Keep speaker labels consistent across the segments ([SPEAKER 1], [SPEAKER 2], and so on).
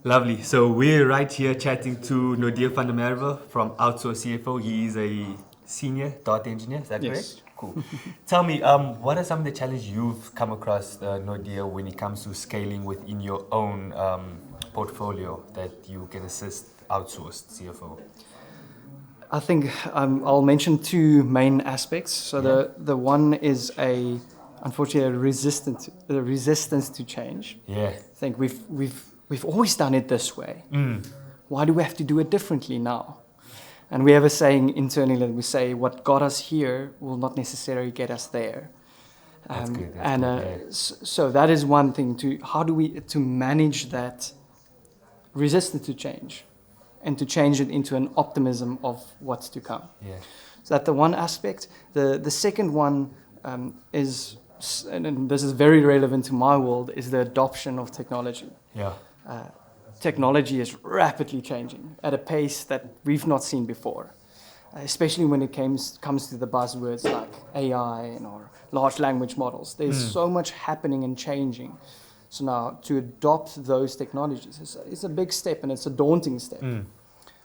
[SPEAKER 1] Lovely. So we're right here chatting to Naudé van der Merwe from Outsourced CFO. He is a senior data engineer. Is that
[SPEAKER 2] Yes.
[SPEAKER 1] correct? Cool. Tell me, what are some of the challenges you've come across, Naudé, when it comes to scaling within your own portfolio that you can assist Outsourced CFO?
[SPEAKER 2] I think I'll mention two main aspects. So the one is unfortunately a resistance to change.
[SPEAKER 1] Yeah.
[SPEAKER 2] I think we've always done it this way. Why do we have to do it differently now? And we have a saying internally that we say, what got us here will not necessarily get us there.
[SPEAKER 1] That's good.
[SPEAKER 2] So that is one thing. How do we manage that resistance to change, and to change it into an optimism of what's to come?
[SPEAKER 1] Yeah.
[SPEAKER 2] So that's the one aspect. The second one is, and this is very relevant to my world, is the adoption of technology.
[SPEAKER 1] Yeah.
[SPEAKER 2] Technology is rapidly changing at a pace that we've not seen before, especially when it comes to the buzzwords like AI or large language models. There's so much happening and changing. So now to adopt those technologies is a big step, and it's a daunting step.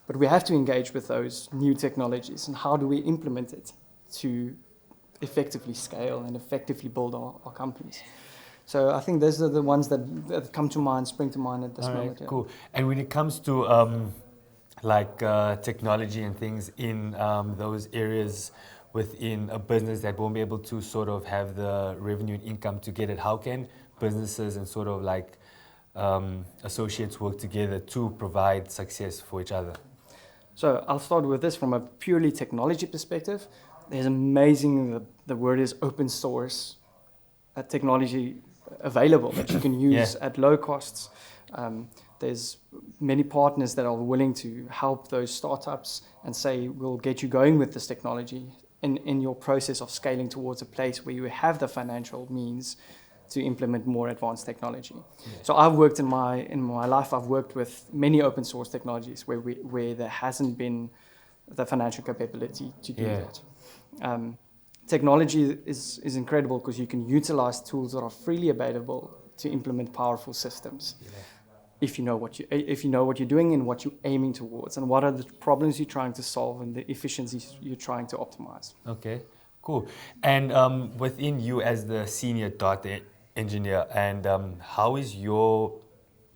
[SPEAKER 2] But we have to engage with those new technologies, and how do we implement it to effectively scale and effectively build our companies. So I think those are the ones that come to mind, spring to mind at this moment.
[SPEAKER 1] Cool. And when it comes to technology and things in those areas within a business that won't be able to sort of have the revenue and income to get it, how can businesses and sort of associates work together to provide success for each other?
[SPEAKER 2] So I'll start with this from a purely technology perspective. There's amazing, the word is open source technology available that you can use at low costs. There's many partners that are willing to help those startups and say, we'll get you going with this technology in your process of scaling towards a place where you have the financial means to implement more advanced technology. Yeah. So I've worked in my life, I've worked with many open source technologies where there hasn't been the financial capability to do that. Technology is incredible because you can utilize tools that are freely available to implement powerful systems. Yeah. If you know what you're doing and what you're aiming towards, and what are the problems you're trying to solve and the efficiencies you're trying to optimize.
[SPEAKER 1] Okay, cool. And within you as the senior data engineer, and how is your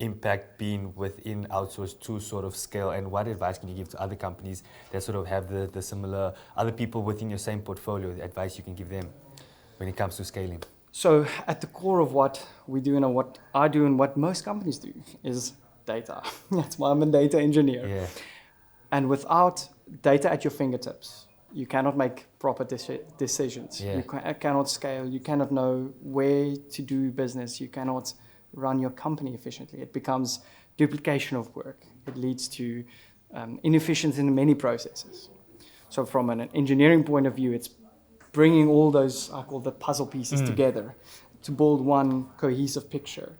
[SPEAKER 1] impact been within Outsourced to sort of scale, and what advice can you give to other companies that sort of have the similar, other people within your same portfolio, the advice you can give them when it comes to scaling?
[SPEAKER 2] So at the core of what we do and what I do and what most companies do is data. That's why I'm a data engineer.
[SPEAKER 1] Yeah.
[SPEAKER 2] And without data at your fingertips, you cannot make proper decisions.
[SPEAKER 1] Yeah.
[SPEAKER 2] You cannot scale. You cannot know where to do business. You cannot run your company efficiently. It becomes duplication of work. It leads to inefficiency in many processes. So from an engineering point of view, it's bringing all those, I call the puzzle pieces together to build one cohesive picture.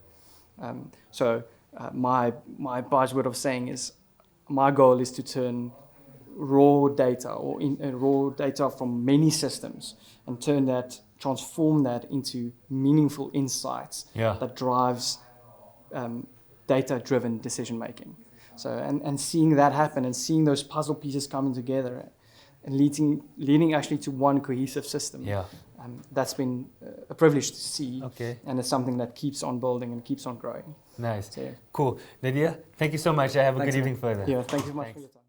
[SPEAKER 2] My buzzword of saying is, my goal is to turn raw data or raw data from many systems and transform that into meaningful insights that drives data-driven decision making. So and seeing that happen and seeing those puzzle pieces coming together and leading actually to one cohesive system. Yeah. That's been a privilege to see. Okay. And it's something that keeps on building and keeps on growing.
[SPEAKER 1] Nice. So, cool. Naudé, thank you so much. Have a good evening further.
[SPEAKER 2] Yeah, thank you so much for your time.